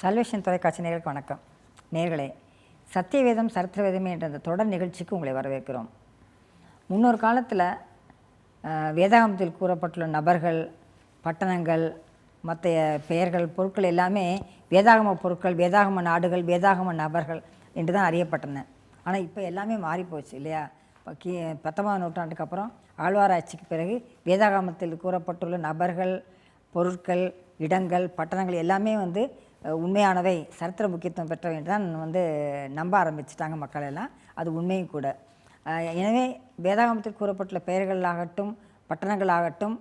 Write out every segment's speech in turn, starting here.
Solvation தொலைக்காட்சி நேயர்களுக்கு வணக்கம். நேயர்களே, சத்தியவேதம் சரித்திரவேதமே என்ற அந்த தொடர் நிகழ்ச்சிக்கு உங்களை வரவேற்கிறோம். முன்னொரு காலத்தில் வேதாகமத்தில் கூறப்பட்டுள்ள நபர்கள், பட்டணங்கள், மற்ற பெயர்கள், பொருட்கள் எல்லாமே வேதாகம பொருட்கள், வேதாகம நாடுகள், வேதாகம நபர்கள் என்று தான் அறியப்பட்டன. ஆனால் இப்போ எல்லாமே மாறிப்போச்சு இல்லையா? 19ஆம் நூற்றாண்டுக்கு அப்புறம் ஆழ்வாராய்ச்சிக்கு பிறகு வேதாகமத்தில் கூறப்பட்டுள்ள நபர்கள், பொருட்கள், இடங்கள், பட்டணங்கள் எல்லாமே உண்மையானவை, சரித்திர முக்கியத்துவம் பெற்றவை என்று தான் நம்ப ஆரம்பிச்சிட்டாங்க மக்கள் எல்லாம். அது உண்மையும் கூட. எனவே வேதாகமத்தில் கூறப்பட்டுள்ள பெயர்களாகட்டும், பட்டணங்களாகட்டும்,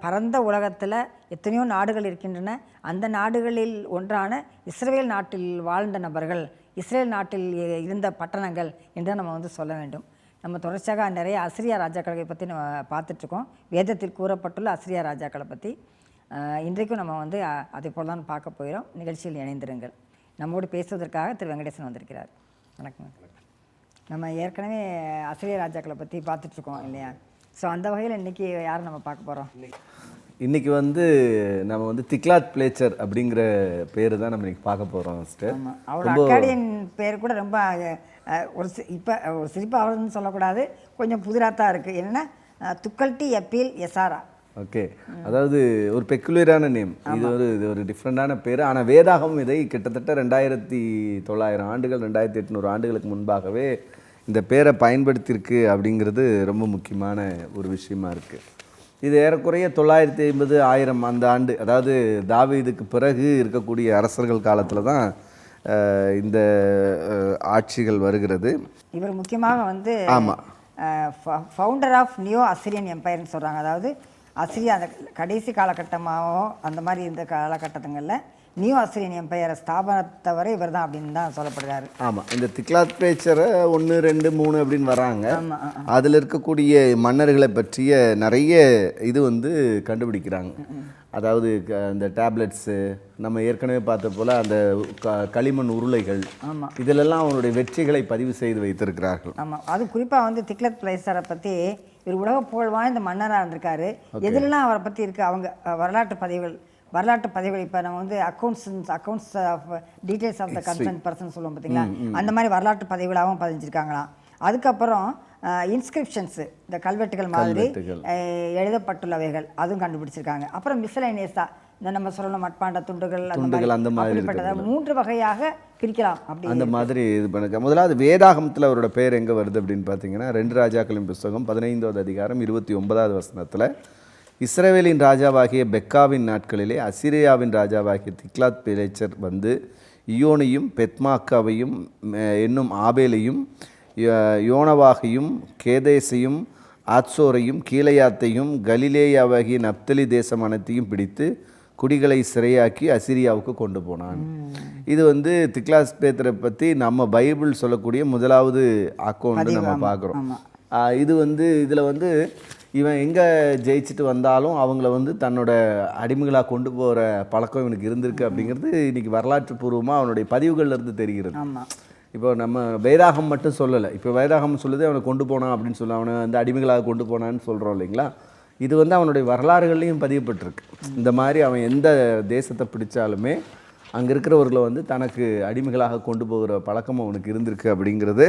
பரந்த உலகத்தில் எத்தனையோ நாடுகள் இருக்கின்றன. அந்த நாடுகளில் ஒன்றான இஸ்ரேல் நாட்டில் வாழ்ந்த நபர்கள், இஸ்ரேல் நாட்டில் இருந்த பட்டணங்கள் என்று நம்ம சொல்ல வேண்டும். நம்ம தொடர்ச்சியாக நிறைய அசிரியா ராஜாக்களை பற்றி நம்ம பார்த்துட்ருக்கோம். வேதத்தில் கூறப்பட்டுள்ள அசிரியா ராஜாக்களை பற்றி இன்றைக்கும் நம்ம அதை போல் தான் பார்க்க போகிறோம். நிகழ்ச்சியில் இணைந்திருங்கள். நம்மோடு பேசுவதற்காக திரு வெங்கடேசன் வந்திருக்கிறார். வணக்கம். நம்ம ஏற்கனவே அசிரியா ராஜாக்களை பற்றி பார்த்துட்ருக்கோம் இல்லையா? ஸோ அந்த வகையில் இன்றைக்கி யார் நம்ம பார்க்க போகிறோம்? இன்றைக்கி நம்ம திக்லாத் பிளேச்சர் அப்படிங்கிற பேர் தான் நம்ம இன்றைக்கி பார்க்க போகிறோம். ஆமாம், அவரோட அக்காடியன் பேர் கூட ரொம்ப இப்போ ஒரு சிரிப்பாக அவர்னு சொல்லக்கூடாது, கொஞ்சம் புதிராக தான் இருக்குது. என்னென்னா துக்கல்டி எப்பீல் எசாரா. ஓகே, அதாவது ஒரு பெக்குலரான நேம். இது ஒரு டிஃப்ரெண்டான பேர். ஆனால் வேதாகமம் இதை கிட்டத்தட்ட 2900 ஆண்டுகள், 2800 ஆண்டுகளுக்கு முன்பாகவே இந்த பேரை பயன்படுத்தியிருக்கு அப்படிங்கிறது ரொம்ப முக்கியமான ஒரு விஷயமா இருக்குது. இது ஏறக்குறைய 950, 1000 அந்த ஆண்டு, அதாவது தாவீதுக்கு பிறகு இருக்கக்கூடிய அரசர்கள் காலத்தில் தான் இந்த ஆட்சிகள் வருகிறது. இவர் முக்கியமாக ஆமாம், ஃபவுண்டர் ஆஃப் நியூ அசிரியன் எம்பையர்னு சொல்கிறாங்க. அதாவது அசிரியா அந்த கடைசி காலகட்டமாகவோ அந்த மாதிரி இருந்த காலகட்டங்களில் நியூ அசிரியன் எம்பையரை ஸ்தாபனத்தவரை இவர் தான் அப்படின்னு தான் சொல்லப்படுறாரு. ஆமாம், இந்த திக்லாத் பிளேச்சரை 1, 2, 3 அப்படின்னு வராங்க. அதில் இருக்கக்கூடிய மன்னர்களை பற்றிய நிறைய இது கண்டுபிடிக்கிறாங்க. அதாவது இந்த டேப்லெட்ஸு, நம்ம ஏற்கனவே பார்த்த போல் அந்த களிமண் உருளைகள், இதிலெல்லாம் அவனுடைய வெற்றிகளை பதிவு செய்து வைத்திருக்கிறார்கள். ஆமாம், அது குறிப்பாக திக்லத் பிளேசரை பற்றி இவர் உலக புகழ் வாய்ந்த மன்னராக இருந்திருக்காரு. எதுலாம் அவரை பற்றி இருக்குது, அவங்க வரலாற்று பதிவுகள் இப்போ நம்ம accounts of details of the concern person சொல்லுவோம் பார்த்தீங்களா, அந்த மாதிரி வரலாற்று பதிவுகளாகவும் பதிஞ்சிருக்காங்களாம். அதுக்கப்புறம் இன்ஸ்கிரிப்ஷன்ஸு, இந்த கல்வெட்டுகள் மாதிரி எழுதப்பட்டுள்ளவைகள் அதுவும் கண்டுபிடிச்சிருக்காங்க. அப்புறம் மிஸ்சலைனியஸா இந்த நம்ம சொல்லணும் மட்பாண்ட துண்டுகள் அந்த மாதிரி 3 வகையாக பிரிக்கலாம். அப்படி அந்த மாதிரி இது பண்ணுங்க. முதலாவது வேதாகமத்தில் அவரோட பேர் எங்கே வருது அப்படின்னு பார்த்தீங்கன்னா, 2 ராஜாக்களின் புஸ்தகம் 15வது அதிகாரம் 29வது வசனத்தில், இஸ்ரவேலின் ராஜாவாகிய பெக்காவின் நாட்களிலே அசிரியாவின் ராஜாவாகிய திக்லாத் பிலேச்சர் இயோனையும் பெத்மாக்காவையும் என்னும் ஆபேலையும் யோனவாகையும் கேதேசையும் ஆத்சோரையும் கீழையாத்தையும் கலிலேயாவாகிய நப்தலி தேசம் அனைத்தையும் பிடித்து குடிகளை சிறையாக்கி அசிரியாவுக்கு கொண்டு போனான். இது திக்லாத் பேத்தரை பற்றி நம்ம பைபிள் சொல்லக்கூடிய முதலாவது அக்கௌண்ட் நம்ம பார்க்குறோம். இது இதில் இவன் எங்கே ஜெயிச்சுட்டு வந்தாலும் அவங்கள தன்னோட அடிமைகளாக கொண்டு போகிற பழக்கம் இவனுக்கு இருந்திருக்கு அப்படிங்கிறது இன்றைக்கி வரலாற்று பூர்வமாக அவனுடைய பதிவுகள்லேருந்து தெரிகிறது. இப்போ நம்ம வேதாகம் மட்டும் சொல்லலை. இப்போ வேதாகம் சொல்லுது அவனை கொண்டு போனான் அப்படின்னு சொல்ல, அவனை அடிமைகளாக கொண்டு போனான்னு சொல்கிறோம் இல்லைங்களா. இது அவனுடைய வரலாறுகள்லையும் பதியப்பட்டிருக்கு. இந்த மாதிரி அவன் எந்த தேசத்தை பிடிச்சாலுமே அங்கே இருக்கிறவர்களை தனக்கு அடிமைகளாக கொண்டு போகிற பழக்கம் அவனுக்கு இருந்திருக்கு அப்படிங்கிறது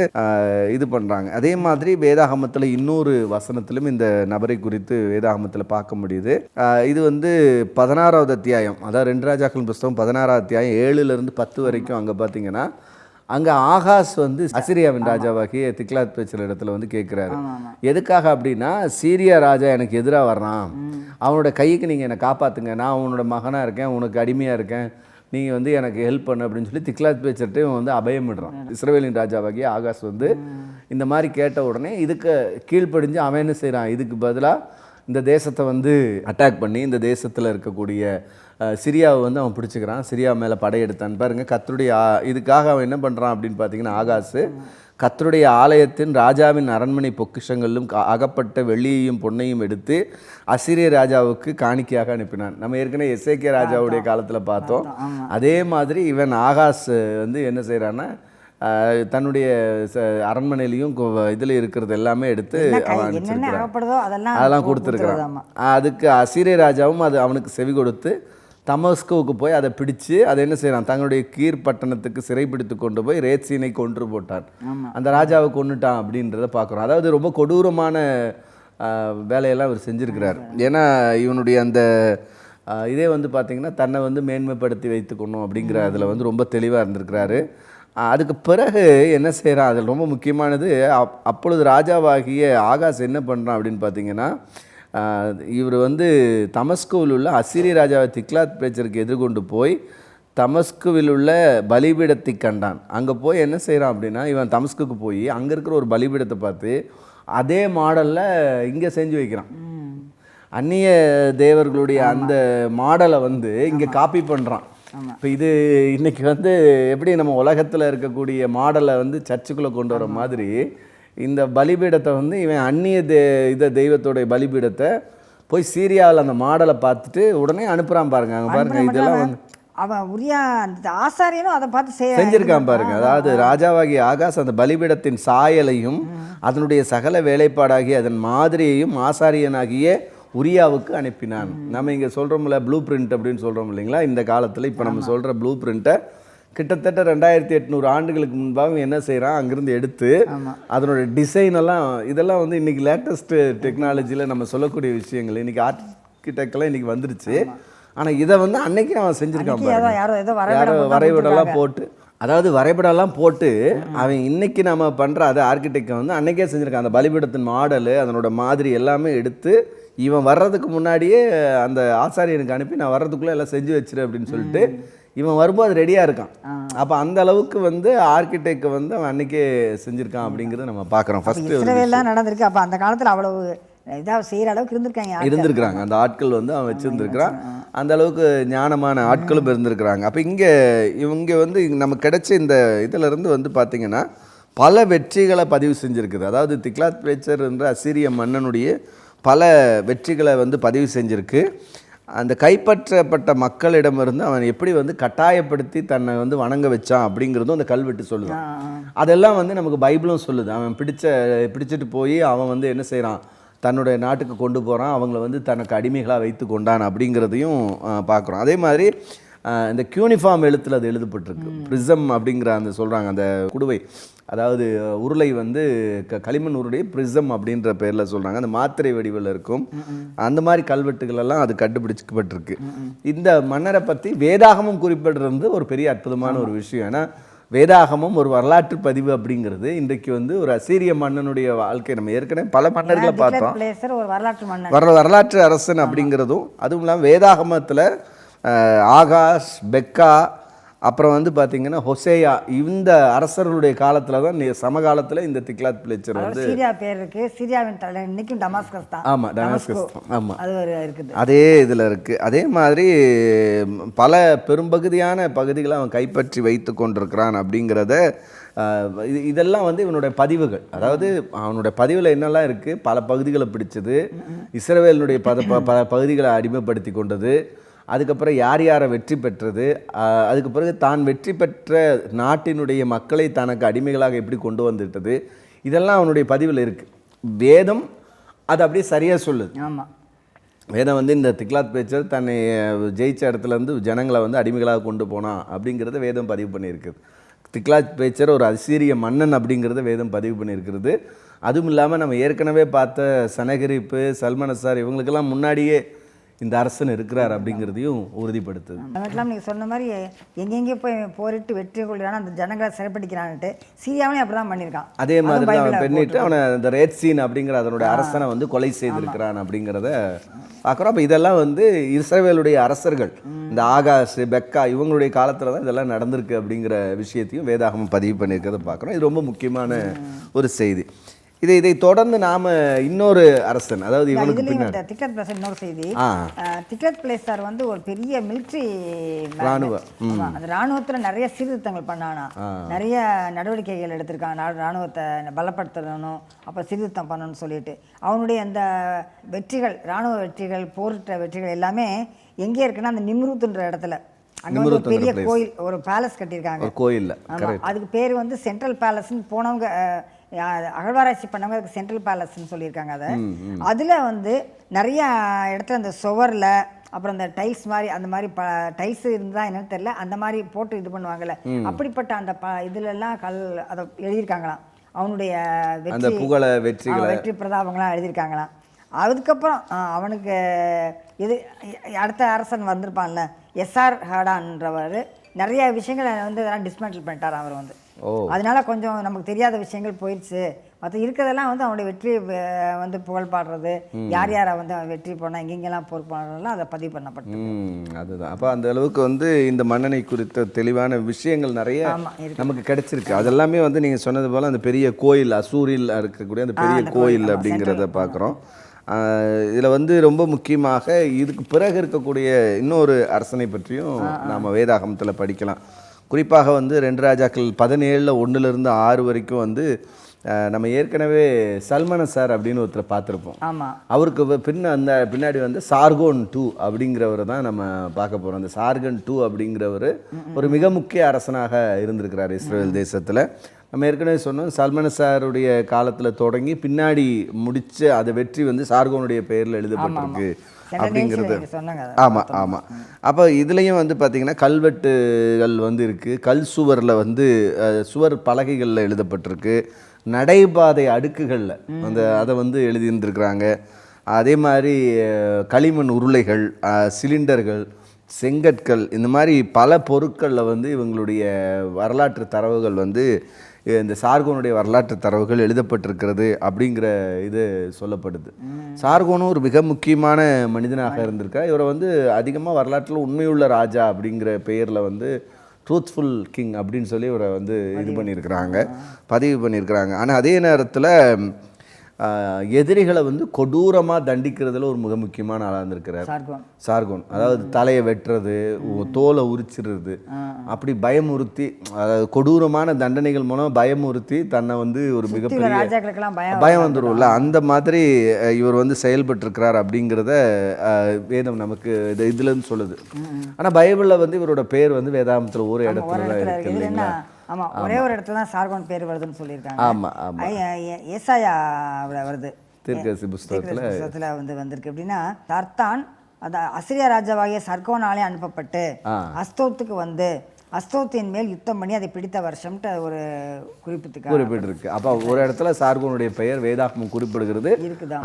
இது பண்ணுறாங்க. அதே மாதிரி வேதாகமத்தில் இன்னொரு வசனத்திலும் இந்த நபரை குறித்து வேதாகமத்தில் பார்க்க முடியுது. இது 16வது அத்தியாயம், அதாவது 2 ராஜாக்கள் புஸ்தகம் 16வது அத்தியாயம் 7லேருந்து 10 வரைக்கும் அங்கே பார்த்தீங்கன்னா, அங்கே ஆகாஸ் அசிரியாவின் ராஜாவாகிய திக்லாத் பிளேச்சர் இடத்துல கேட்குறாரு. எதுக்காக அப்படின்னா, சீரியா ராஜா எனக்கு எதிராக வர்றான், அவனோட கைக்கு நீங்கள் என்னை காப்பாற்றுங்க, நான் உன்னோட மகனாக இருக்கேன், உனக்கு அடிமையாக இருக்கேன், நீங்கள் எனக்கு ஹெல்ப் பண்ணு அப்படின்னு சொல்லி திக்லாத் பிளேச்சர்கிட்ட அபயமிடுறான். இஸ்ரவேலின் ராஜாவாகிய ஆகாஸ் இந்த மாதிரி கேட்ட உடனே இதுக்கு கீழ்ப்படிஞ்சு அவன் என்ன செய்கிறான், இதுக்கு பதிலாக இந்த தேசத்தை அட்டாக் பண்ணி இந்த தேசத்தில் இருக்கக்கூடிய சிரியாவை அவன் பிடிச்சிக்கிறான். சிரியா மேலே படையெடுத்தான். பாருங்கள், கர்த்தருடைய இதுக்காக அவன் என்ன பண்ணுறான் அப்படின்னு பார்த்தீங்கன்னா, ஆகாசு கர்த்தருடைய ஆலயத்தின் ராஜாவின் அரண்மனை பொக்கிஷங்களிலும் அகப்பட்ட வெள்ளியையும் பொன்னையும் எடுத்து அசிரிய ராஜாவுக்கு காணிக்கையாக அனுப்பினான். நம்ம ஏற்கனவே எசேக்கியா ராஜாவுடைய காலத்தில் பார்த்தோம். அதே மாதிரி இவன் ஆகாஸ் என்ன செய்கிறான்னா, தன்னுடைய அரண்மனையிலையும் இதில் இருக்கிறது எல்லாமே எடுத்து அதெல்லாம் கொடுத்துருக்குறான். அதுக்கு அசிரிய ராஜாவும் அவனுக்கு செவி கொடுத்து தமஸ்குவுக்கு போய் அதை பிடிச்சு அதை என்ன செய்கிறான், தங்களுடைய கீர் பட்டணத்துக்கு சிறைப்பிடித்து கொண்டு போய் ரேத்சீனை கொன்று போட்டான். அந்த ராஜாவை கொன்னுட்டான் அப்படின்றத பார்க்குறோம். அதாவது ரொம்ப கொடூரமான வேலையெல்லாம் அவர் செஞ்சுருக்கிறார். ஏன்னா இவனுடைய அந்த இதே வந்து பார்த்திங்கன்னா தன்னை வந்து மேன்மைப்படுத்தி வைத்துக்கணும் அப்படிங்கிற அதில் வந்து ரொம்ப தெளிவாக இருந்திருக்கிறாரு. அதுக்கு பிறகு என்ன செய்கிறான், அதில் ரொம்ப முக்கியமானது, அப்பொழுது ராஜாவாகிய ஆகாஸ் என்ன பண்ணுறான் அப்படின்னு பார்த்தீங்கன்னா, இவர் வந்து தமஸ்குவில் உள்ள அசிரிய ராஜாவை திக்லாத் பிலேசருக்கு எதிர்கொண்டு போய் தமஸ்குவில் உள்ள பலிபீடத்தை கண்டான். அங்கே போய் என்ன செய்கிறான் அப்படின்னா, இவன் தமஸ்குக்கு போய் அங்கே இருக்கிற ஒரு பலிபீடத்தை பார்த்து அதே மாடலில் இங்கே செஞ்சு வைக்கிறான். அந்நிய தேவர்களுடைய அந்த மாடலை வந்து இங்கே காப்பி பண்ணுறான். இப்போ இது இன்றைக்கி வந்து எப்படி நம்ம உலகத்தில் இருக்கக்கூடிய மாடலை வந்து சர்ச்சுக்குள்ளே கொண்டு வர மாதிரி இந்த பலிபீடத்தை வந்து இவன் அந்நிய தெய்வத்தோடைய பலிபீடத்தை போய் சீரியாவில் அந்த மாடலை பார்த்துட்டு உடனே அனுப்புகிறான் பாருங்க. அங்கே பாருங்க, இதெல்லாம் வந்து அவன் உரியா அந்த ஆசாரியனும் அதை பார்த்து செஞ்சிருக்கான் பாருங்க. அதாவது ராஜாவாகிய ஆகாஸ் அந்த பலிபீடத்தின் சாயலையும் அதனுடைய சகல வேலைப்பாடாகிய அதன் மாதிரியையும் ஆசாரியனாகிய உரியாவுக்கு அனுப்பினான். நம்ம இங்கே சொல்கிறோம்ல ப்ளூ பிரிண்ட் அப்படின்னு சொல்கிறோம் இல்லைங்களா, இந்த காலத்தில் இப்போ நம்ம சொல்கிற ப்ளூ பிரிண்ட்டை கிட்டத்தட்ட 2800 ஆண்டுகளுக்கு முன்பாக என்ன செய்கிறான், அங்கேருந்து எடுத்து அதனுடைய டிசைன் எல்லாம் இதெல்லாம் வந்து இன்றைக்கி லேட்டஸ்ட்டு டெக்னாலஜியில் நம்ம சொல்லக்கூடிய விஷயங்கள். இன்றைக்கி ஆர்கிடெக்டெல்லாம் இன்றைக்கி வந்துருச்சு. ஆனால் இதை வந்து அன்னைக்கு அவன் செஞ்சுருக்கான் பாருங்க. யாரோ வரைபடம்லாம் போட்டு, அதாவது வரைபடம்லாம் போட்டு அவன் இன்னைக்கு நம்ம பண்ணுற அது ஆர்கிடெக்டை வந்து அன்னைக்கே செஞ்சுருக்கான். அந்த பலிபீடத்தின் மாடலு அதனோட மாதிரி எல்லாமே எடுத்து இவன் வர்றதுக்கு முன்னாடியே அந்த ஆசாரியனுக்கு அனுப்பி நான் வர்றதுக்குள்ளே எல்லாம் செஞ்சு வச்சிரு அப்படின்னு சொல்லிட்டு இவன் வரும்போது அது ரெடியாக இருக்கான். அப்போ அந்த அளவுக்கு வந்து ஆர்கிடெக்ட் வந்து அவன் அன்னைக்கே செஞ்சுருக்கான் அப்படிங்கிறத நம்ம பார்க்குறோம். ஃபஸ்ட்டு இஸ்ரவேல்லாம் நடந்திருக்கு. அப்போ அந்த காலத்தில் அவ்வளவு இதாக செய்கிற அளவுக்கு இருந்திருக்காங்க அந்த ஆட்கள் வந்து அவன் வச்சுருந்துருக்கிறான். அந்த அளவுக்கு ஞானமான ஆட்களும் இருந்திருக்கிறாங்க. அப்போ இவங்க வந்து நமக்கு கிடைச்ச இந்த இதிலிருந்து வந்து பார்த்திங்கன்னா பல வெற்றிகளை பதிவு செஞ்சுருக்குது. அதாவது திக்லாத் பிலேசர் என்ற அசீரிய மன்னனுடைய பல வெற்றிகளை வந்து பதிவு செஞ்சுருக்கு. அந்த கைப்பற்றப்பட்ட மக்களிடமிருந்து அவன் எப்படி வந்து கட்டாயப்படுத்தி தன்னை வந்து வணங்க வச்சான் அப்படிங்கிறதும் அந்த கல்வெட்டு சொல்லுது. அதெல்லாம் வந்து நமக்கு பைபிளும் சொல்லுது. அவன் பிடிச்சிட்டு போய் அவன் வந்து என்ன செய்கிறான், தன்னுடைய நாட்டுக்கு கொண்டு போகிறான், அவங்கள வந்து தனக்கு அடிமைகளாக வைத்து கொண்டான் அப்படிங்கிறதையும் பார்க்குறோம். அதே மாதிரி இந்த கியூனிஃபார்ம் எழுத்தில் அது எழுதப்பட்டிருக்கு. பிரிசம் அப்படிங்கிற அந்த சொல்கிறாங்க அந்த குடுவை, அதாவது உருளை வந்து களிமண் உருளை பிரிசம் அப்படின்ற பேரில் சொல்கிறாங்க. அந்த மாத்திரை வடிவில் இருக்கும். அந்த மாதிரி கல்வெட்டுகளெல்லாம் அது கண்டுபிடிக்கப்பட்டிருக்கு. இந்த மன்னரை பற்றி வேதாகமும் குறிப்பிடுறது ஒரு பெரிய அற்புதமான ஒரு விஷயம். ஏன்னா வேதாகமும் ஒரு வரலாற்று பதிவு அப்படிங்கிறது இன்றைக்கு வந்து ஒரு அசீரிய மன்னனுடைய வாழ்க்கை. நம்ம ஏற்கனவே பல மன்னர்களை பார்த்தோம். வரலாற்று அரசன் அப்படிங்கிறதும், அதுவும் இல்லாமல் வேதாகமத்தில் ஆகாஷ், பெக்கா, அப்புறம் வந்து பார்த்திங்கன்னா ஹொசேயா, இந்த அரசர்களுடைய காலத்தில் தான் சமகாலத்தில் இந்த திக்லாத் பிலேசர் வந்து சிரியா பேர் இருக்குது. சிரியாவின் தலை இன்னைக்கும் டமாஸ்கஸ் தான். ஆமாம், டமாஸ்கஸ் தான். ஆமாம், அது இருக்குது. அதே இதில் இருக்குது. அதே மாதிரி பல பெரும்பகுதியான பகுதிகளை அவன் கைப்பற்றி வைத்து கொண்டிருக்கிறான் அப்படிங்கிறத இதெல்லாம் வந்து இவனுடைய பதிவுகள். அதாவது அவனுடைய பதிவில் என்னெல்லாம் இருக்குது, பல பகுதிகளை பிடிச்சது, இஸ்ரவேலினுடைய பகுதிகளை அடிமைப்படுத்தி கொண்டது, அதுக்கப்புறம் யார் யாரை வெற்றி பெற்றது, அதுக்கு பிறகு தான் வெற்றி பெற்ற நாட்டினுடைய மக்களை தனக்கு அடிமைகளாக எப்படி கொண்டு வந்துட்டது, இதெல்லாம் அவனுடைய பதிவில் இருக்குது. வேதம் அது அப்படியே சரியாக சொல்லுது. ஆமாம், வேதம் வந்து இந்த திக்லாத் பிலேசர் தன்னை ஜெயிச்ச இடத்துலேருந்து ஜனங்களை வந்து அடிமைகளாக கொண்டு போனான் அப்படிங்கிறத வேதம் பதிவு பண்ணியிருக்குது. திக்லாத் பிலேசர் ஒரு அசீரிய மன்னன் அப்படிங்கிறத வேதம் பதிவு பண்ணியிருக்கிறது. அதுவும் இல்லாமல் நம்ம ஏற்கனவே பார்த்த சனகரிப்பு, சல்மனசார் இவங்களுக்கெல்லாம் முன்னாடியே இந்த அரசன் இருக்கிறார் அப்படிங்கிறதையும் உறுதிப்படுத்துது. அதெல்லாம் நீங்கள் சொன்ன மாதிரி எங்கெங்கே போய் போரிட்டு வெற்றி கொள்கிறான், அந்த ஜனங்களை சிறைப்பிடிக்கிறான்ட்டு சீரியாவிலையும் அப்படி தான் பண்ணியிருக்கான். அதே மாதிரி தான் அவன் பண்ணிட்டு அவனை இந்த ரேத்சீன் அப்படிங்கிற அதனுடைய அரசனை வந்து கொலை செய்திருக்கிறான் அப்படிங்கிறத பார்க்குறோம். அப்போ இதெல்லாம் வந்து இஸ்ரவேலுடைய அரசர்கள், இந்த ஆகாஷ், பெக்கா இவங்களுடைய காலத்தில் தான் இதெல்லாம் நடந்திருக்கு அப்படிங்கிற விஷயத்தையும் வேதாகமம் பதிவு பண்ணியிருக்கிறத பார்க்குறோம். இது ரொம்ப முக்கியமான ஒரு செய்தி. இதை தொடர்ந்து நாம இன்னொரு அரசன், அதாவது இவனுக்கு பின்னாடி திக்லத் பிலேசர் இன்னொரு செய்தி. திக்லத் பிலேசர் வந்து ஒரு பெரிய மிலிட்ரி ராணுவ, அந்த ராணுவத்தில் நிறைய சீர்திருத்தங்கள் பண்ணானா, நிறைய நடவடிக்கைகள் எடுத்திருக்காங்க. ராணுவத்தை பலப்படுத்தணும், அப்போ சீர்திருத்தம் பண்ணணும்னு சொல்லிட்டு அவனுடைய அந்த வெற்றிகள், ராணுவ வெற்றிகள், போரிட்ட வெற்றிகள் எல்லாமே எங்கே இருக்குன்னா அந்த நிம்ரூத்ன்ற இடத்துல. அங்கே வந்து ஒரு பெரிய கோயில், ஒரு பேலஸ் கட்டியிருக்காங்க. கோயில் அதுக்கு பேர் வந்து சென்ட்ரல் பேலஸ்ன்னு போனவங்க அகழ்வாராய்ச்சி பண்ணவங்க அதுக்கு சென்ட்ரல் பேலஸ்ன்னு சொல்லியிருக்காங்க. அதில் வந்து நிறையா இடத்துல அந்த சுவரில் அப்புறம் அந்த டைல்ஸ் மாதிரி அந்த மாதிரி டைல்ஸ் இருந்தால் என்னன்னு தெரியல, அந்த மாதிரி போட்டு இது பண்ணுவாங்கல்ல, அப்படிப்பட்ட அந்த இதுலெல்லாம் அதை எழுதியிருக்காங்களாம். அவனுடைய அந்த புகழ வெற்றி பிரதாபங்களாம் எழுதியிருக்காங்களாம். அதுக்கப்புறம் அவனுக்கு இது அடுத்த அரசன் வந்திருப்பான்ல எஸ்ஆர் ஹாடான்றவர் நிறைய விஷயங்களை வந்து இதெல்லாம் டிஸ்மேண்டில் பண்ணிட்டார் அவர் வந்து. அதனால கொஞ்சம் நமக்கு தெரியாத விஷயங்கள் போயிடுச்சு. மற்ற இருக்கிறதெல்லாம் வந்து அவனுடைய வெற்றி வந்து புகழ் பாடுறது, யார் யாரை வந்து வெற்றி போனால் எங்கெங்கெல்லாம் போர் பாடுறதெல்லாம் அதை பதிவு பண்ணப்பட்டு. அதுதான். அப்போ அந்த அளவுக்கு வந்து இந்த மன்னனை குறித்த தெளிவான விஷயங்கள் நிறைய நமக்கு கிடைச்சிருக்கு. அதெல்லாமே வந்து நீங்கள் சொன்னது போல் அந்த பெரிய கோயில், அசூரில் இருக்கக்கூடிய அந்த பெரிய கோயில் அப்படிங்கிறத பார்க்குறோம். இதில் வந்து ரொம்ப முக்கியமாக இதுக்கு பிறகு இருக்கக்கூடிய இன்னொரு அரசனை பற்றியும் நாம் வேதாகமத்தில் படிக்கலாம். குறிப்பாக வந்து 2 ராஜாக்கள் 17 1 - 6 வரைக்கும் வந்து நம்ம ஏற்கனவே சல்மனசார் அப்படின்னு ஒருத்தரை பார்த்துருப்போம். அவருக்கு பின்னாடி வந்து சார்கோன் II அப்படிங்கிறவரை தான் நம்ம பார்க்க போகிறோம். அந்த சார்கன் II அப்படிங்கிறவர் ஒரு மிக முக்கிய அரசனாக இருந்திருக்கிறார் இஸ்ரேல் தேசத்தில். நம்ம ஏற்கனவே சொன்னோம், சல்மனசாருடைய காலத்தில் தொடங்கி பின்னாடி முடிச்ச அதை வெற்றி வந்து சார்கோனுடைய பெயரில் எழுதப்பட்டிருக்கு அப்படிங்கிறது. ஆமாம். அப்போ இதுலேயும் வந்து பார்த்திங்கன்னா கல்வெட்டுகள் வந்து இருக்குது. கல் சுவரில் வந்து சுவர் பலகைகளில் எழுதப்பட்டிருக்கு. நடைபாதை அடுக்குகளில் அதை வந்து எழுதியிருந்துருக்குறாங்க. அதே மாதிரி களிமண் உருளைகள், சிலிண்டர்கள், செங்கற்கள், இந்த மாதிரி பல பொருட்களில் வந்து இவங்களுடைய வரலாற்று தரவுகள் வந்து இந்த சார்கோனுடைய வரலாற்று தரவுகள் எழுதப்பட்டிருக்கிறது அப்படிங்கிற இது சொல்லப்படுது. சார்கோனும் ஒரு மிக முக்கியமான மனிதனாக இருந்திருக்கார். இவரை வந்து அதிகமாக வரலாற்றில் உண்மையுள்ள ராஜா அப்படிங்கிற பெயரில் வந்து ட்ரூத்ஃபுல் கிங் அப்படின்னு சொல்லி இவரை வந்து பதிவு பண்ணியிருக்கிறாங்க. ஆனால் அதே நேரத்தில் எதிரிகளை வந்து கொடூரமாக தண்டிக்கிறதுல ஒரு மிக முக்கியமான ஆளாக இருந்திருக்கிறார் சார்கோன். அதாவது தலையை வெட்டுறது, தோலை உரிச்சிடுறது, அப்படி பயமுறுத்தி, அதாவது கொடூரமான தண்டனைகள் மூலம் பயமுறுத்தி தன்னை வந்து ஒரு மிகப்பெரிய பயம் வந்துடும்ல, அந்த மாதிரி இவர் வந்து செயல்பட்டிருக்கிறார் அப்படிங்கிறத வேதம் நமக்கு இதுலன்னு சொல்லுது. ஆனால் பைபிளில் வந்து இவரோட பேர் வந்து வேதாகமத்தில் ஒரு இடத்துல தான் இருக்கு இல்லைங்களா? ஒரே ஒரு இடத்துல தான் சார்கோன் பேர் வருதுன்னு சொல்லியிருக்காங்க. ஏசாயா வருது, தீர்க்கதரிசி புஸ்தகத்தில் வந்து வந்திருக்கு. எப்படின்னா, தர்தான் அசிரியா ராஜாவாகிய சர்கோனாலே அனுப்பப்பட்டு அஸ்தோத்துக்கு வந்து அஸ்தோத்தின் மேல் யுத்தம் பண்ணி அதை பிடித்த வருஷம்ட்டு ஒரு குறிப்பிட்டிருக்கு. அப்போ ஒரு இடத்துல சார்கோனுடைய பெயர் வேதாகமம் குறிப்பிடுகிறது.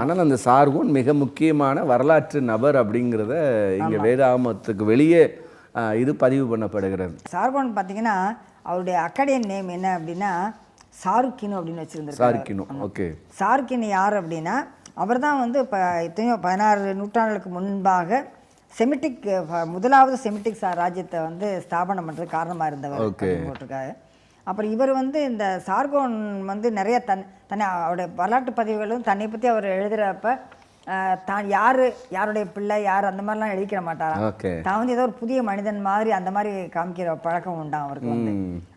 ஆனால் அந்த சார்கோன் மிக முக்கியமான வரலாற்று நபர் அப்படிங்கிறத இங்கே வேதாகமத்துக்கு வெளியே இது பதிவு பண்ணப்படுகிறது. சார்கோன் பார்த்தீங்கன்னா அவருடைய அக்கடியன் நேம் என்ன அப்படின்னா சாருக்கினு அப்படின்னு வச்சுருந்தாரு. சாருக்கின் யார் அப்படின்னா, அவர் தான் வந்து இப்போ எத்தனையோ 16 நூற்றாண்டுகளுக்கு முன்பாக முதலாவது செமிட்டிக் ராஜ்யத்தை வந்து ஸ்தாபனம் பண்ணுறது காரணமாக இருந்தவர் போட்டிருக்காரு. அப்புறம் இவர் வந்து இந்த சார்கோன் வந்து நிறைய தன்னை அவருடைய வரலாற்று பதிவுகளும் தன்னை பற்றி அவர் எழுதுகிறப்ப தான் யாருடைய பிள்ளை யார் அந்த மாதிரிலாம் எழுதிக்கிற மாட்டாராம். தான் வந்து ஏதோ ஒரு புதிய மனிதன் மாதிரி அந்த மாதிரி காமிக்கிற பழக்கம் உண்டாம் அவருக்கு வந்து.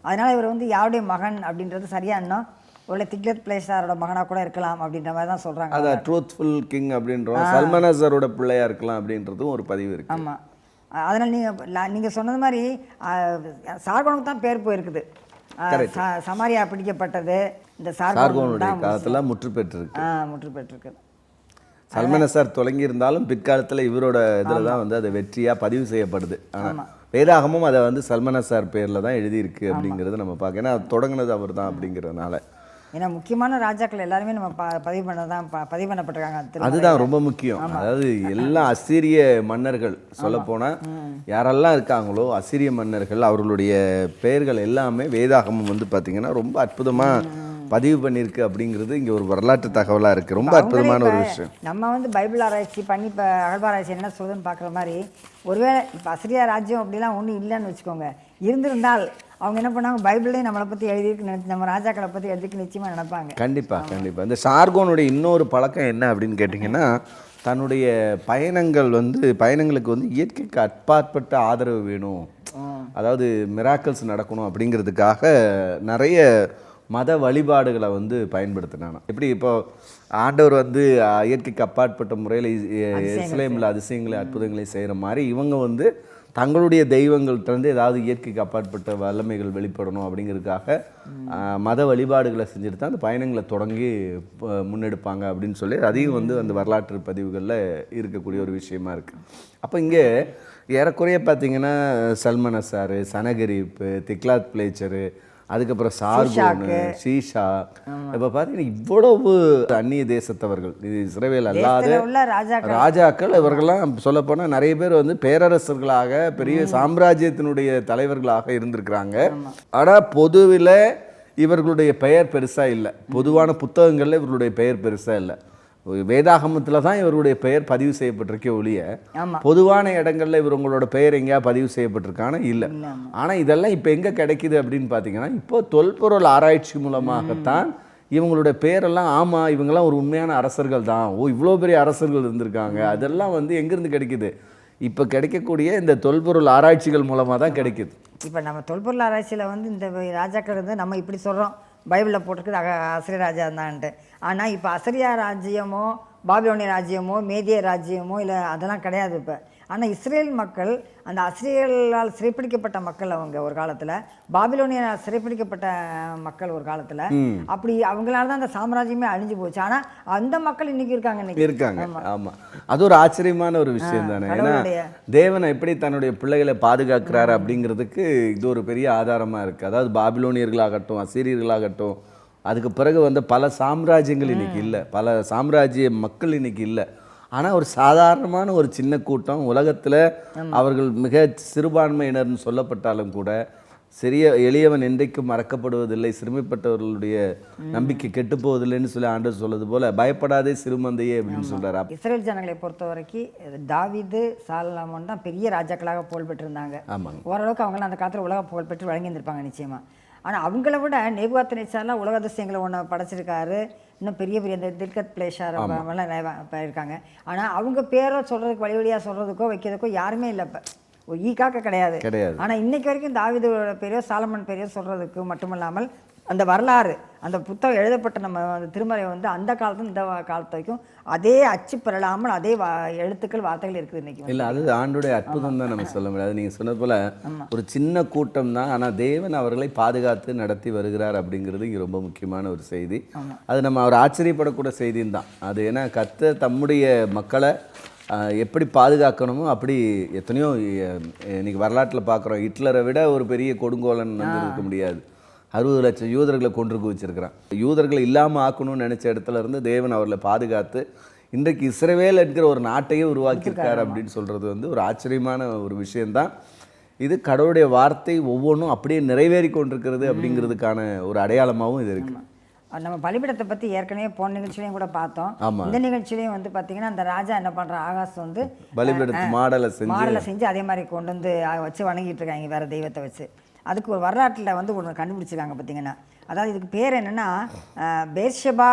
அதனால இவர் வந்து யாருடைய மகன் அப்படின்றது சரியா இன்னும் ஒரு திக்லத் பிளேசாரோட மகனாக கூட இருக்கலாம் அப்படின்ற மாதிரி தான் சொல்கிறாங்க. அதான் ட்ரூத்ஃபுல் கிங் அப்படின்றோம், சல்மனசாரோட பிள்ளையா இருக்கலாம் அப்படின்றதும் ஒரு பதிவு இருக்கு. ஆமாம். அதனால் நீங்கள் சொன்னது மாதிரி சார்கோனுக்கு தான் பேர் போயிருக்குது. சமாரியா பிடிக்கப்பட்டது இந்த சார்கோனுடைய காலத்தில் முற்று பெற்றிருக்கு. சல்மனசார் தொடங்கி இருந்தாலும் பிற்காலத்தில் இவரோட இதில் தான் வந்து அது வெற்றியாக பதிவு செய்யப்படுது. ஆனால் வேதாகமும் அதை வந்து சல்மனசார் பேரில் தான் எழுதியிருக்கு அப்படிங்கிறது நம்ம பார்க்க. ஏன்னா தொடங்கினது அவர் தான் அப்படிங்கிறதுனால. ஏன்னா முக்கியமான ராஜாக்கள் எல்லாருமே நம்ம பதிவு பண்ணப்பட்டிருக்காங்க. அதுதான் ரொம்ப முக்கியம். அதாவது எல்லா அசீரிய மன்னர்கள் சொல்லப்போனால் யாரெல்லாம் இருக்காங்களோ அசீரிய மன்னர்கள் அவர்களுடைய பெயர்கள் எல்லாமே வேதாகமம் வந்து பார்த்திங்கன்னா ரொம்ப அற்புதமாக பதிவு பண்ணியிருக்கு அப்படிங்கிறது இங்கே ஒரு வரலாற்று தகவலாக இருக்குது. ரொம்ப அற்புதமான ஒரு விஷயம். நம்ம வந்து பைபிள் ஆராய்ச்சி பண்ணி இப்போ அகழ்வாராய்ச்சி என்ன சொல்லுதுன்னு பார்க்குற மாதிரி, ஒருவேளை இப்போ அசிரியா ராஜ்யம் அப்படிலாம் ஒன்றும் இல்லைன்னு வச்சுக்கோங்க, இருந்திருந்தால் அவங்க என்ன பண்ணாங்க, பைபிள்லேயும் நம்மளை பற்றி எழுதியிருக்கு, நம்ம ராஜாக்களை பற்றி எழுதிக்கு நிச்சயமாக நினைப்பாங்க. கண்டிப்பாக. இந்த சார்கோனுடைய இன்னொரு பழக்கம் என்ன அப்படின்னு கேட்டிங்கன்னா, தன்னுடைய பயணங்களுக்கு வந்து இயற்கைக்கு அப்பாற்பட்ட ஆதரவு வேணும், அதாவது மிராக்கிள்ஸ் நடக்கணும் அப்படிங்கிறதுக்காக நிறைய மத வழிபாடுகளை வந்து பயன்படுத்தினாங்க. எப்படி இப்போ ஆண்டவர் வந்து இயற்கைக்கு அப்பாற்பட்ட முறையில் இஸ்லாமில் அதிசயங்களை அற்புதங்களை செய்கிற மாதிரி இவங்க வந்து தங்களுடைய தெய்வங்கள்கிட்டருந்து ஏதாவது இயற்கைக்கு அப்பாற்பட்ட வல்லமைகள் வெளிப்படணும் அப்படிங்கிறதுக்காக மத வழிபாடுகளை செஞ்சுட்டு தான் அந்த பயணங்களை தொடங்கி முன்னெடுப்பாங்க அப்படின்னு சொல்லி அதையும் வந்து அந்த வரலாற்று பதிவுகளில் இருக்கக்கூடிய ஒரு விஷயமா இருக்குது. அப்போ இங்கே ஏறக்குறைய பார்த்தீங்கன்னா சல்மனசாரு, சனகரிப்பு, திக்லாத் பிளேச்சரு, அதுக்கப்புறம் சார்கோனு, ஷீஷா, இப்போ பார்த்தீங்கன்னா இவ்வளவு அந்நிய தேசத்தவர்கள், இது இஸ்ரவேல் அல்லாத ராஜாக்கள், இவர்கள்லாம் சொல்லப்போனால் நிறைய பேர் வந்து பேரரசர்களாக பெரிய சாம்ராஜ்யத்தினுடைய தலைவர்களாக இருந்திருக்கிறாங்க. ஆனால் பொதுவில் இவர்களுடைய பெயர் பெருசாக இல்லை, பொதுவான புத்தகங்களில் இவர்களுடைய பெயர் பெருசாக இல்லை. வேதாகமத்தில் தான் இவருடைய பெயர் பதிவு செய்யப்பட்டிருக்கே ஒழிய பொதுவான இடங்களில் இவங்களோட பெயர் எங்கேயா பதிவு செய்யப்பட்டிருக்கான இல்லை. ஆனால் இதெல்லாம் இப்போ எங்கே கிடைக்குது அப்படின்னு பார்த்தீங்கன்னா, இப்போ தொல்பொருள் ஆராய்ச்சி மூலமாகத்தான் இவங்களுடைய பேரெல்லாம், ஆமாம் இவங்கெல்லாம் ஒரு உண்மையான அரசர்கள் தான், இவ்வளோ பெரிய அரசர்கள் இருந்திருக்காங்க, அதெல்லாம் வந்து எங்கேருந்து கிடைக்குது? இப்போ கிடைக்கக்கூடிய இந்த தொல்பொருள் ஆராய்ச்சிகள் மூலமாக தான் கிடைக்குது. இப்போ நம்ம தொல்பொருள் ஆராய்ச்சியில் வந்து இந்த ராஜாக்கள் வந்து நம்ம இப்படி சொல்கிறோம், பைபிளில் போட்டிருக்குது அசிரிய ராஜா தான்ட்டு. ஆனால் இப்போ அசிரியா ராஜ்யமோ பாபிலோனிய ராஜ்யமோ மேதிய ராஜ்யமோ இல்லை அதெல்லாம் கிடையாது இப்போ. ஆனால் இஸ்ரேல் மக்கள் அந்த அசிரியர்களால் சிறைப்பிடிக்கப்பட்ட மக்கள், அவங்க ஒரு காலத்தில் பாபிலோனியனால் சிறைப்பிடிக்கப்பட்ட மக்கள் ஒரு காலத்தில், அப்படி அவங்களால தான் அந்த சாம்ராஜ்யமே அழிஞ்சு போச்சு. ஆனால் அந்த மக்கள் இன்னைக்கு இருக்காங்க. ஆமாம், அது ஒரு ஆச்சரியமான ஒரு விஷயம் தானே. ஏன்னா தேவனை எப்படி தன்னுடைய பிள்ளைகளை பாதுகாக்கிறாரு அப்படிங்கிறதுக்கு இது ஒரு பெரிய ஆதாரமாக இருக்குது. அதாவது பாபிலோனியர்களாகட்டும், அசீரியர்களாகட்டும், அதுக்கு பிறகு வந்து பல சாம்ராஜ்யங்கள் இன்னைக்கு இல்லை, பல சாம்ராஜ்ய மக்கள் இன்னைக்கு இல்லை. ஆனால் ஒரு சாதாரணமான ஒரு சின்ன கூட்டம் உலகத்தில், அவர்கள் மிக சிறுபான்மையினர்னு சொல்லப்பட்டாலும் கூட எளியவன் என்றைக்கும் மறக்கப்படுவதில்லை, சிறுமைப்பட்டவர்களுடைய நம்பிக்கை கெட்டு போவதில்லைன்னு சொல்லி ஆண்டவர் சொல்வது போல, பயப்படாதே சிறுமந்தையே அப்படின்னு சொல்றாரு. இஸ்ரேல் ஜனங்களை பொறுத்த வரைக்கும் தாவீது, சாலமோன் தான் பெரிய ராஜாக்களாக புகழ் பெற்றிருந்தாங்க. ஓரளவுக்கு அவங்களாம் அந்த காலத்தில் உலக புகழ் பெற்று வழங்கியிருந்திருப்பாங்க நிச்சயமா. ஆனால் அவங்கள விட நேபுகாத்நேச்சார்லாம் உலக அதிசயங்களை ஒன்று படைச்சிருக்காரு. இன்னும் பெரிய பெரிய இந்த தில்கத் பிளேஷார் எல்லாம் இருக்காங்க. ஆனால் அவங்க பேரை சொல்கிறதுக்கு வழியாக சொல்கிறதுக்கோ வைக்கிறதுக்கோ யாருமே இல்லை. இப்போ ஒரு ஈக்காக்க கிடையாது. ஆனால் இன்னைக்கு வரைக்கும் தாவீதோட பேரையோ சாலமன் பேரையோ சொல்கிறதுக்கு மட்டுமில்லாமல் அந்த வரலாறு, அந்த புத்தகம் எழுதப்பட்ட நம்ம அந்த திருமறை வந்து அந்த காலத்துல இந்த காலத்து வரைக்கும் அதே அச்சு பெறலாமல் அதே எழுத்துக்கள் வார்த்தைகள் இருக்குது இன்னைக்கு. இல்லை, அது ஆண்டுடைய அற்புதம் தான் நம்ம சொல்ல முடியாது. நீங்கள் சொன்னது போல் ஒரு சின்ன கூட்டம் தான், ஆனால் தேவன் அவர்களை பாதுகாத்து நடத்தி வருகிறார் அப்படிங்கிறது இங்கே ரொம்ப முக்கியமான ஒரு செய்தி. அது நம்ம அவர் ஆச்சரியப்படக்கூடிய செய்தியும் தான் அது. ஏன்னா கர்த்தர் தம்முடைய மக்களை எப்படி பாதுகாக்கணுமோ அப்படி எத்தனையோ இன்னைக்கு வரலாற்றில் பார்க்குறோம். ஹிட்லரை விட ஒரு பெரிய கொடுங்கோலன் வந்து இருக்க முடியாது. 60 லட்சம் யூதர்களை கொன்று குவிச்சிருக்கிறான். யூதர்களை இல்லாமல் ஆக்கணும்னு நினச்ச இடத்துல இருந்து தேவன் அவர்களை பாதுகாத்து இன்றைக்கு இஸ்ரவேல் என்கிற ஒரு நாட்டையே உருவாக்கியிருக்காரு அப்படின்னு சொல்கிறது வந்து ஒரு ஆச்சரியமான ஒரு விஷயந்தான். இது கடவுளுடைய வார்த்தை ஒவ்வொன்றும் அப்படியே நிறைவேறி கொண்டிருக்கிறது அப்படிங்கிறதுக்கான ஒரு அடையாளமாகவும் இது இருக்குது. நம்ம பலிபீடத்தை பற்றி ஏற்கனவே போன நிகழ்ச்சியிலையும் கூட பார்த்தோம். இந்த நிகழ்ச்சியிலையும் வந்து பார்த்தீங்கன்னா அந்த ராஜா என்ன பண்ணுறான், ஆகாஷ் வந்து பலிபீடத்து மாடலை செஞ்சு அதே மாதிரி கொண்டு வந்து வச்சு வணங்கிட்டு இருக்காங்க வேறு தெய்வத்தை வச்சு. அதுக்கு ஒரு வரலாற்றில் வந்து ஒன்று கண்டுபிடிச்சிருக்காங்க பார்த்தீங்கன்னா. அதாவது இதுக்கு பேர் என்னென்னா பேர்ஷெபா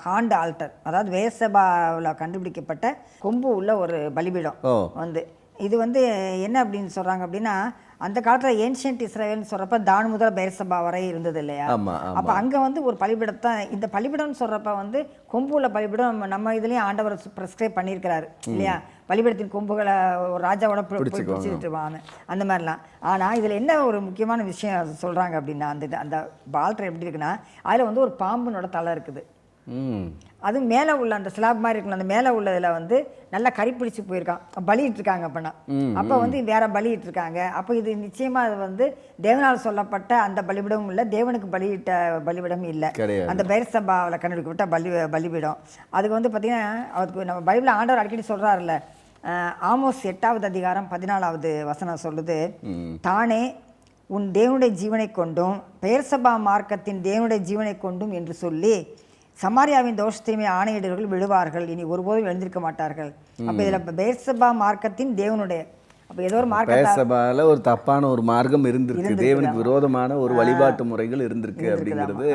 ஹாண்ட் ஆல்டர். அதாவது பேர்ஷெபாவில் கண்டுபிடிக்கப்பட்ட கொம்பு உள்ள ஒரு பலிபீடம் வந்து இது வந்து என்ன அப்படின்னு சொல்கிறாங்க அப்படின்னா, அந்த காலத்தில் ஏன்ஷியன்ட் இஸ்ரேல்னு சொல்கிறப்ப தான் முதல் பேர்சபா வரை இருந்தது இல்லையா. அப்போ அங்கே வந்து ஒரு பலிபீடத்தை, இந்த பலிபீடம்னு சொல்கிறப்ப வந்து கொம்பு உள்ள பலிபீடம் நம்ம இதுலேயும் ஆண்டவர் ப்ரெஸ்கிரைப் பண்ணியிருக்கிறாரு இல்லையா. பலிபீடத்தின் கொம்புகளை ஒரு ராஜாவோட பிடிச்சிட்டுவாங்க அந்த மாதிரிலாம். ஆனால் இதில் என்ன ஒரு முக்கியமான விஷயம் சொல்கிறாங்க அப்படின்னா, அந்த ஆல்டர் எப்படி இருக்குன்னா, அதில் வந்து ஒரு பாம்புனோட தலை இருக்குது. அது மேலே உள்ள அந்த ஸ்லாப் மாதிரி இருக்கணும், அந்த மேலே உள்ளதில் வந்து நல்லா கறிப்பிடிச்சு போயிருக்கான், பலிட்டு இருக்காங்க. அப்படின்னா அப்போ வந்து வேற பலிட்டு இருக்காங்க. அப்போ இது நிச்சயமாக அது வந்து தேவனால் சொல்லப்பட்ட அந்த பலிபிடமும் இல்லை, தேவனுக்கு பலியிட்ட பலிபிடமும் இல்லை. அந்த பெயர்சபாவில் கண்டுபிடிக்கப்பட்ட பலிபிடம். அதுக்கு வந்து பார்த்தீங்கன்னா, அதுக்கு நம்ம பைபிளில் ஆண்டவர் அடிக்கடி சொல்கிறாருல்ல, ஆமோஸ் 8வது அதிகாரம் 14வது வசனம் சொல்லுது, தானே உன் தேவனுடைய ஜீவனை கொண்டும் பெயர்சபா மார்க்கத்தின் தேவனுடைய ஜீவனை கொண்டும் என்று சொல்லி சமாரியாவின் தோஷத்தையுமே ஆணையிடர்கள் விழுவார்கள், இனி ஒருபோதும் எழுந்திருக்க மாட்டார்கள். அப்போ இதில் பெயர்சபா மார்க்கத்தின் தேவனுடைய, அப்போ ஏதோ ஒரு பெயர்சபாவில் ஒரு தப்பான ஒரு மார்க்கம் இருந்திருக்கு, தேவனுக்கு விரோதமான ஒரு வழிபாட்டு முறைகள் இருந்திருக்கு அப்படிங்கிறது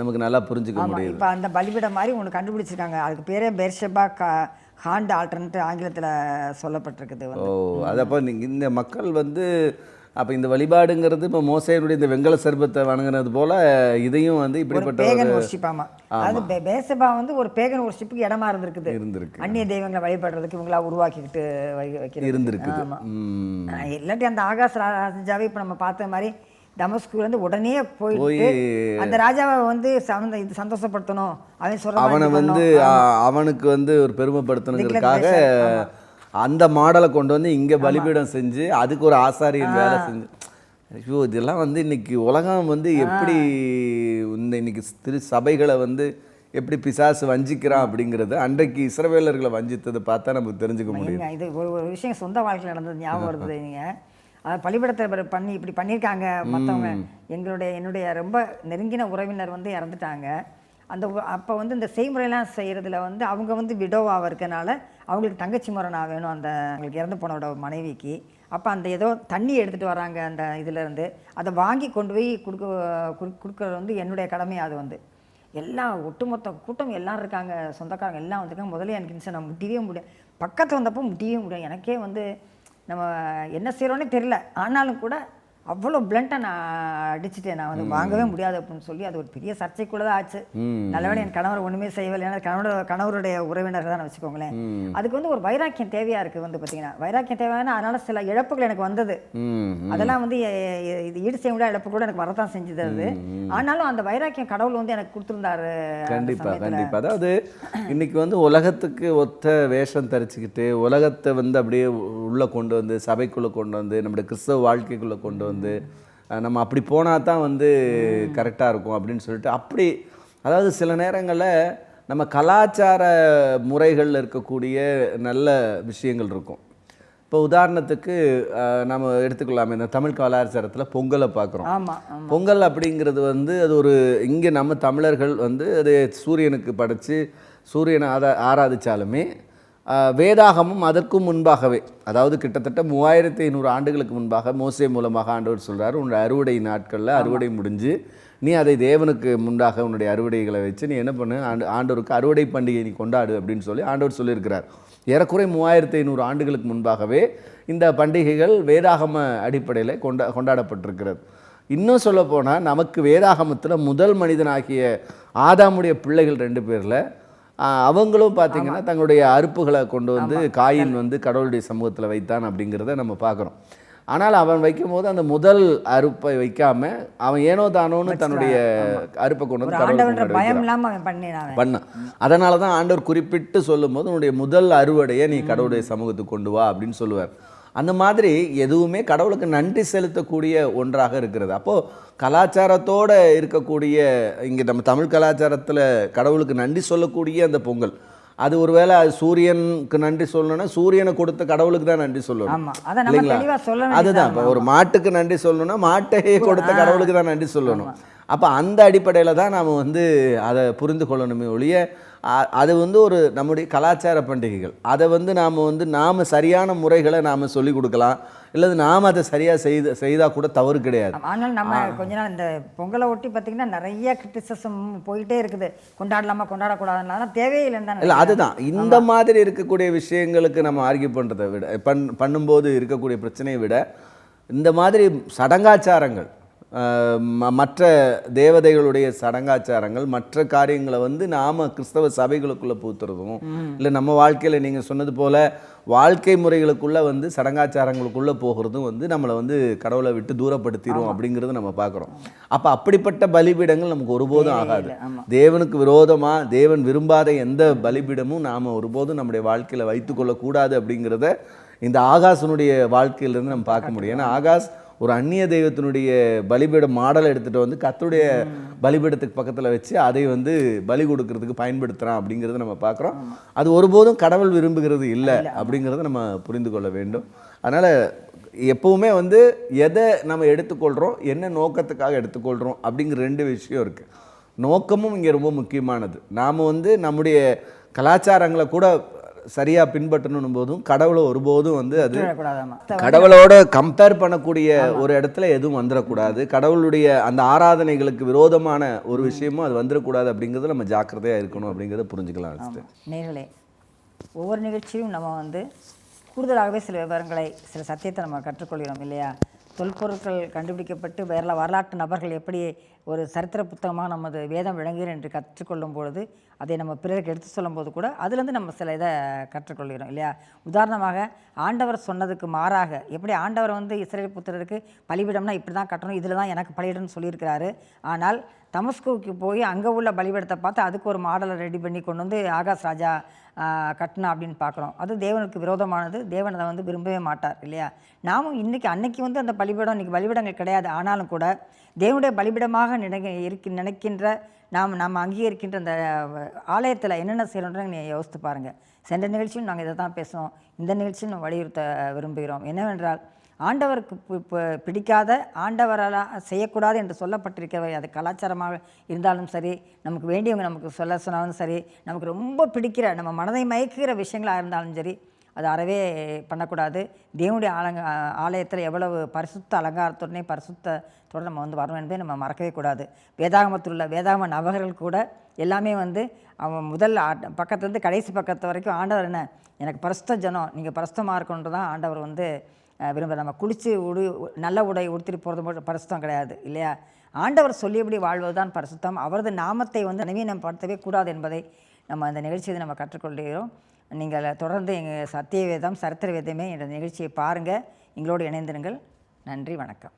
நமக்கு நல்லா புரிஞ்சுக்க முடியும். இப்போ அந்த பலிபீடம் மாதிரி ஒன்று கண்டுபிடிச்சிருக்காங்க, அதுக்கு பேரே பெயர்சபா ஹாண்ட் ஆல்டர்னேட் ஆங்கிலத்தில் சொல்லப்பட்டிருக்குது. அது அப்போ இந்த மக்கள் வந்து அப்போ இந்த வழிபாடுங்கிறது இப்போ மோசேனுடைய இந்த வெங்கல சர்பத்தை வணங்குனது போல இதையும் வந்து இப்படிப்பட்ட பேகன் ஒர்ஷிப்பாமா. அது பேசபா வந்து ஒரு பேகன் ஒர்ஷிப்புக்கு இடமா இருந்திருக்கு. அந்நிய தெய்வங்களை வழிபடுறதுக்கு இவங்களா உருவாக்கிக்கிட்டு வைக்கிறது இருந்திருக்குது. இல்லாட்டி அந்த ஆகாஷ் ராஜாவே இப்போ நம்ம பார்த்த மாதிரி தமஸ்குல இருந்து உடனே போயிட்டு அந்த ராஜாவை வந்து இது சந்தோஷப்படுத்தணும், அவன் சொல்ற அவனை வந்து அவனுக்கு வந்து ஒரு பெருமைப்படுத்தணுங்கிறதுக்காக அந்த மாடலை கொண்டு வந்து இங்கே பலிபீடம் செஞ்சு அதுக்கு ஒரு ஆசாரியன் வேலை செஞ்சு. ஐயோ, இதெல்லாம் வந்து இன்னைக்கு உலகம் வந்து எப்படி இன்னைக்கு திரு சபைகளை வந்து எப்படி பிசாசு வஞ்சிக்கிறான் அப்படிங்கிறது அன்றைக்கு இஸ்ரவேலர்களை வஞ்சித்ததை பார்த்தா நமக்கு தெரிஞ்சுக்க முடியும். இது ஒரு விஷயம் சொந்த வாழ்க்கையில் நடந்தது ஞாபகம் வருது. நீங்கள் பலிபீடத்தை பண்ணி இப்படி பண்ணியிருக்காங்க மற்றவங்க. என்னுடைய ரொம்ப நெருங்கின உறவினர் வந்து இறந்துட்டாங்க. அப்போ வந்து இந்த செய்முறையெல்லாம் செய்கிறதுல வந்து அவங்க வந்து விடோவாக இருக்கனால அவங்களுக்கு தங்கச்சி முறை நான் வேணும் அந்த அவங்களுக்கு இறந்து போனோட மனைவிக்கு. அப்போ அந்த ஏதோ தண்ணி எடுத்துகிட்டு வராங்க அந்த இதிலேருந்து, அதை வாங்கி கொண்டு போய் கொடுக்குறது வந்து என்னுடைய கடமை. அது வந்து எல்லாம் ஒட்டுமொத்த கூட்டம் எல்லோரும் இருக்காங்க, சொந்தக்காரங்க எல்லாம் வந்துருக்காங்க. முதல்ல எனக்கு நான் முட்டியே முடியும், பக்கத்தில் வந்தப்போ முட்டியே முடியும். எனக்கே வந்து நம்ம என்ன செய்கிறோன்னே தெரியல. ஆனாலும் கூட அவ்வளோ பிளண்ட்டாக நான் அடிச்சுட்டேன். நான் வந்து வாங்கவே முடியாது அப்படின்னு சொல்லி அது ஒரு பெரிய சர்ச்சைக்குள்ளே தான் ஆச்சு. நல்லவேளை என் கணவர் ஒன்றுமே செய்யவில்லை. ஏன்னா கணவருடைய உறவினர்கள் தான் வச்சுக்கோங்களேன். அதுக்கு வந்து ஒரு வைராக்கியம் தேவையாக இருக்குது. வந்து பார்த்தீங்கன்னா வைராக்கியம் தேவையான அதனால சில இழப்புகள் எனக்கு வந்தது. அதெல்லாம் வந்து இது ஈடு செய்ய முடியாத இழப்பு கூட எனக்கு வரத்தான் செஞ்சது. அது ஆனாலும் அந்த வைராக்கியம் கடவுள் வந்து எனக்கு கொடுத்துருந்தாரு. கண்டிப்பாக. அதாவது இன்னைக்கு வந்து உலகத்துக்கு ஒத்த வேஷம் தரிச்சுக்கிட்டு உலகத்தை வந்து அப்படியே உள்ளே கொண்டு வந்து சபைக்குள்ளே கொண்டு வந்து நம்முடைய கிறிஸ்தவ வாழ்க்கைக்குள்ளே கொண்டு வந்து நம்ம அப்படி போனால் தான் வந்து கரெக்டாக இருக்கும் அப்படின்னு சொல்லிட்டு அப்படி, அதாவது சில நேரங்களில் நம்ம கலாச்சார முறைகளில் இருக்கக்கூடிய நல்ல விஷயங்கள் இருக்கும். இப்போ உதாரணத்துக்கு நம்ம எடுத்துக்கலாமே, இந்த தமிழ் கலாச்சாரத்தில் பொங்கலை பார்க்குறோம். பொங்கல் அப்படிங்கிறது வந்து அது ஒரு இங்கே நம்ம தமிழர்கள் வந்து அது சூரியனுக்கு படைத்து சூரியனை ஆராதித்தாலுமே வேதாகமும் அதற்கும் முன்பாகவே, அதாவது கிட்டத்தட்ட 3500 ஆண்டுகளுக்கு முன்பாக மோசே மூலமாக ஆண்டவர் சொல்கிறார், உன்னுடைய அறுவடை நாட்களில் அறுவடை முடிஞ்சு நீ அதை தேவனுக்கு முன்பாக உன்னுடைய அறுவடைகளை வச்சு நீ என்ன பண்ணு, ஆண்டவருக்கு அறுவடை பண்டிகை நீ கொண்டாடு அப்படின்னு சொல்லி ஆண்டவர் சொல்லியிருக்கிறார். ஏறக்குறை 3500 ஆண்டுகளுக்கு முன்பாகவே இந்த பண்டிகைகள் வேதாகம அடிப்படையில் கொண்டாடப்பட்டிருக்கிறது. இன்னும் சொல்லப்போனால் நமக்கு வேதாகமத்தில் முதல் மனிதனாகிய ஆதாமுடைய பிள்ளைகள் 2 பேரில் அவங்களும் பார்த்திங்கன்னா தங்களுடைய அறுப்புகளை கொண்டு வந்து காயின் வந்து கடவுளுடைய சமூகத்தில் வைத்தான் அப்படிங்கிறத நம்ம பார்க்குறோம். ஆனால் அவன் வைக்கும் போது அந்த முதல் அறுப்பை வைக்காம அவன் ஏனோ தானோன்னு தன்னுடைய அறுப்பை கொண்டு வந்து பண்ணான். அதனால தான் ஆண்டவர் குறிப்பிட்டு சொல்லும் போது உன்னுடைய முதல் அறுவடையை நீ கடவுளுடைய சமூகத்துக்கு கொண்டு வா அப்படின்னு சொல்லுவார். அந்த மாதிரி எதுவுமே கடவுளுக்கு நன்றி செலுத்தக்கூடிய ஒன்றாக இருக்கிறது. அப்போது கலாச்சாரத்தோடு இருக்கக்கூடிய இங்கே நம்ம தமிழ் கலாச்சாரத்தில் கடவுளுக்கு நன்றி சொல்லக்கூடிய அந்த பொங்கல், அது ஒருவேளை சூரியனுக்கு நன்றி சொல்லணும்னா சூரியனை கொடுத்த கடவுளுக்கு தான் நன்றி சொல்லணும் இல்லைங்களா? அதுதான், இப்போ ஒரு மாட்டுக்கு நன்றி சொல்லணும்னா மாட்டையே கொடுத்த கடவுளுக்கு தான் நன்றி சொல்லணும். அப்போ அந்த அடிப்படையில் தான் நாம் வந்து அதை புரிந்து கொள்ளணுமே ஒழிய அது வந்து ஒரு நம்முடைய கலாச்சார பண்டிகைகள், அதை வந்து நாம் சரியான முறைகளை நாம் சொல்லிக் கொடுக்கலாம், இல்லது நாம் அதை சரியாக செய்தால் கூட தவறு கிடையாது. ஆனால் நம்ம கொஞ்ச நாள் இந்த பொங்கலை ஒட்டி பார்த்திங்கன்னா நிறைய கிரிட்டிசிசம் போயிட்டே இருக்குது, கொண்டாடலாமா கொண்டாடக்கூடாதுனால தேவையில்லைன்னு. இல்லை, அதுதான் இந்த மாதிரி இருக்கக்கூடிய விஷயங்களுக்கு நம்ம ஆர்கியூ பண்ணுறதை விட பண்ணும்போது இருக்கக்கூடிய பிரச்சனையை விட இந்த மாதிரி சடங்காச்சாரங்கள், மற்ற தேவதைகளுடைய சடங்காச்சாரங்கள், மற்ற காரியங்களை வந்து நாம் கிறிஸ்தவ சபைகளுக்குள்ளே பூத்துறதும் இல்லை நம்ம வாழ்க்கையில் நீங்கள் சொன்னது போல் வாழ்க்கை முறைகளுக்குள்ளே வந்து சடங்காச்சாரங்களுக்குள்ளே போகிறதும் வந்து நம்மளை வந்து கடவுளை விட்டு தூரப்படுத்திடும் அப்படிங்கிறது நம்ம பார்க்குறோம். அப்போ அப்படிப்பட்ட பலிபீடங்கள் நமக்கு ஒருபோதும் ஆகாது. தேவனுக்கு விரோதமாக தேவன் விரும்பாத எந்த பலிபீடமும் நாம் ஒருபோதும் நம்முடைய வாழ்க்கையில் வைத்துக்கொள்ளக்கூடாது அப்படிங்கிறத இந்த ஆகாசனுடைய வாழ்க்கையிலேருந்து நம்ம பார்க்க முடியும். ஏன்னா ஆகாஷ் ஒரு அந்நிய தெய்வத்தினுடைய பலிபீட மாடலை எடுத்துகிட்டு வந்து கர்த்தருடைய பலிபீடத்துக்கு பக்கத்தில் வச்சு அதை வந்து பலி கொடுக்கறதுக்கு பயன்படுத்துகிறான் அப்படிங்கிறத நம்ம பார்க்குறோம். அது ஒருபோதும் கடவுள் விரும்புகிறது இல்லை அப்படிங்கிறத நம்ம புரிந்து கொள்ள வேண்டும். அதனால் எப்போவுமே வந்து எதை நம்ம எடுத்துக்கொள்கிறோம், என்ன நோக்கத்துக்காக எடுத்துக்கொள்கிறோம் அப்படிங்கிற 2 விஷயம் இருக்குது. நோக்கமும் இங்கே ரொம்ப முக்கியமானது. நாம் வந்து நம்முடைய கலாச்சாரங்களை கூட சரியாக பின்பற்றணும் போதும் கடவுளை ஒருபோதும் வந்து அது கடவுளோட கம்பேர் பண்ணக்கூடிய ஒரு இடத்துல எதுவும் வந்துடக்கூடாது. கடவுளுடைய அந்த ஆராதனைகளுக்கு விரோதமான ஒரு விஷயமும் அது வந்துடக்கூடாது அப்படிங்கிறது நம்ம ஜாக்கிரதையாக இருக்கணும் அப்படிங்கிறத புரிஞ்சுக்கலாம். நேர்களே, ஒவ்வொரு நிகழ்ச்சியும் நம்ம வந்து கூடுதலாகவே சில விவரங்களை, சில சத்தியத்தை நம்ம கற்றுக்கொள்கிறோம் இல்லையா? தொல்பொருட்கள் கண்டுபிடிக்கப்பட்டு வேற வரலாற்று நபர்கள் எப்படி ஒரு சரித்திர புத்தகமாக நமது வேதம் விளங்குகிறது என்று கற்றுக்கொள்ளும் பொழுது அதை நம்ம பிறருக்கு எடுத்து சொல்லும்போது கூட அதுலேருந்து நம்ம சில இதை கற்றுக்கொள்கிறோம் இல்லையா. உதாரணமாக ஆண்டவர் சொன்னதுக்கு மாறாக எப்படி ஆண்டவர் வந்து இஸ்ரேல் புத்திரருக்கு பலிபீடம்னா இப்படி தான் கட்டணும், இதில் தான் எனக்கு பலியிடம்னு சொல்லியிருக்கிறாரு. ஆனால் தமஸ்குவுக்கு போய் அங்கே உள்ள பலிபீடத்தை பார்த்து அதுக்கு ஒரு மாடலை ரெடி பண்ணி கொண்டு வந்து ஆகாஷ் ராஜா கட்டினா அப்படின்னு பார்க்குறோம். அது தேவனுக்கு விரோதமானது. தேவன் அதை வந்து விரும்பவே மாட்டார் இல்லையா. நாமும் அன்னைக்கு வந்து அந்த பலிபீடம் இன்றைக்கி பலிபீடங்கள் கிடையாது. ஆனாலும் கூட தேவனுடைய பலிபீடமாக நினைக்கின்ற நாம் அங்கீகரிக்கின்ற அந்த ஆலயத்தில் என்னென்ன செய்யணுன்றதை நீங்கள் யோசித்து பாருங்கள். சென்ற நிகழ்ச்சியும் நாங்கள் இதை தான் பேசுவோம். இந்த நிகழ்ச்சியும் நம்ம வலியுறுத்த விரும்புகிறோம். என்னவென்றால் ஆண்டவருக்கு பிடிக்காத ஆண்டவரால் செய்யக்கூடாது என்று சொல்லப்பட்டிருக்கிறவை அது கலாச்சாரமாக இருந்தாலும் சரி, நமக்கு வேண்டியவங்க நமக்கு சொல்ல சொன்னாலும் சரி, நமக்கு ரொம்ப பிடிக்கிற நம்ம மனதை மயக்குகிற விஷயங்களாக இருந்தாலும் சரி, அது அறவே பண்ணக்கூடாது. தேவனுடைய ஆலயத்தில் எவ்வளவு பரிசுத்த அலங்காரத்துடனே பரிசுத்தத்தோடு நம்ம வந்து வரணும் என்பதை நம்ம மறக்கவே கூடாது. வேதாகமத்தில் உள்ள வேதாகம நபர்கள் கூட எல்லாமே வந்து அவன் முதல் பக்கத்துலேருந்து கடைசி பக்கத்து வரைக்கும் ஆண்டவர் என்ன எனக்கு பரிசுத்த ஜனம், நீங்கள் பரிசுத்தமாக இருக்கணுன்றது தான் ஆண்டவர் வந்து விரும்புகிற. நம்ம குளித்து நல்ல உடை உடுத்திட்டு போகிறது மட்டும் பரிசுத்தம் கிடையாது இல்லையா. ஆண்டவர் சொல்லியபடி வாழ்வது தான் பரிசுத்தம். அவரது நாமத்தை வந்து நவீனப்படுத்தவே கூடாது என்பதை நம்ம அந்த நிகழ்ச்சியை நம்ம கற்றுக்கொள்கிறோம். நீங்கள் தொடர்ந்து எங்கள் சத்திய வேதம் சரித்திர வேதமே என்ற நிகழ்ச்சியை பாருங்கள். எங்களோடு இணைந்திருங்கள். நன்றி, வணக்கம்.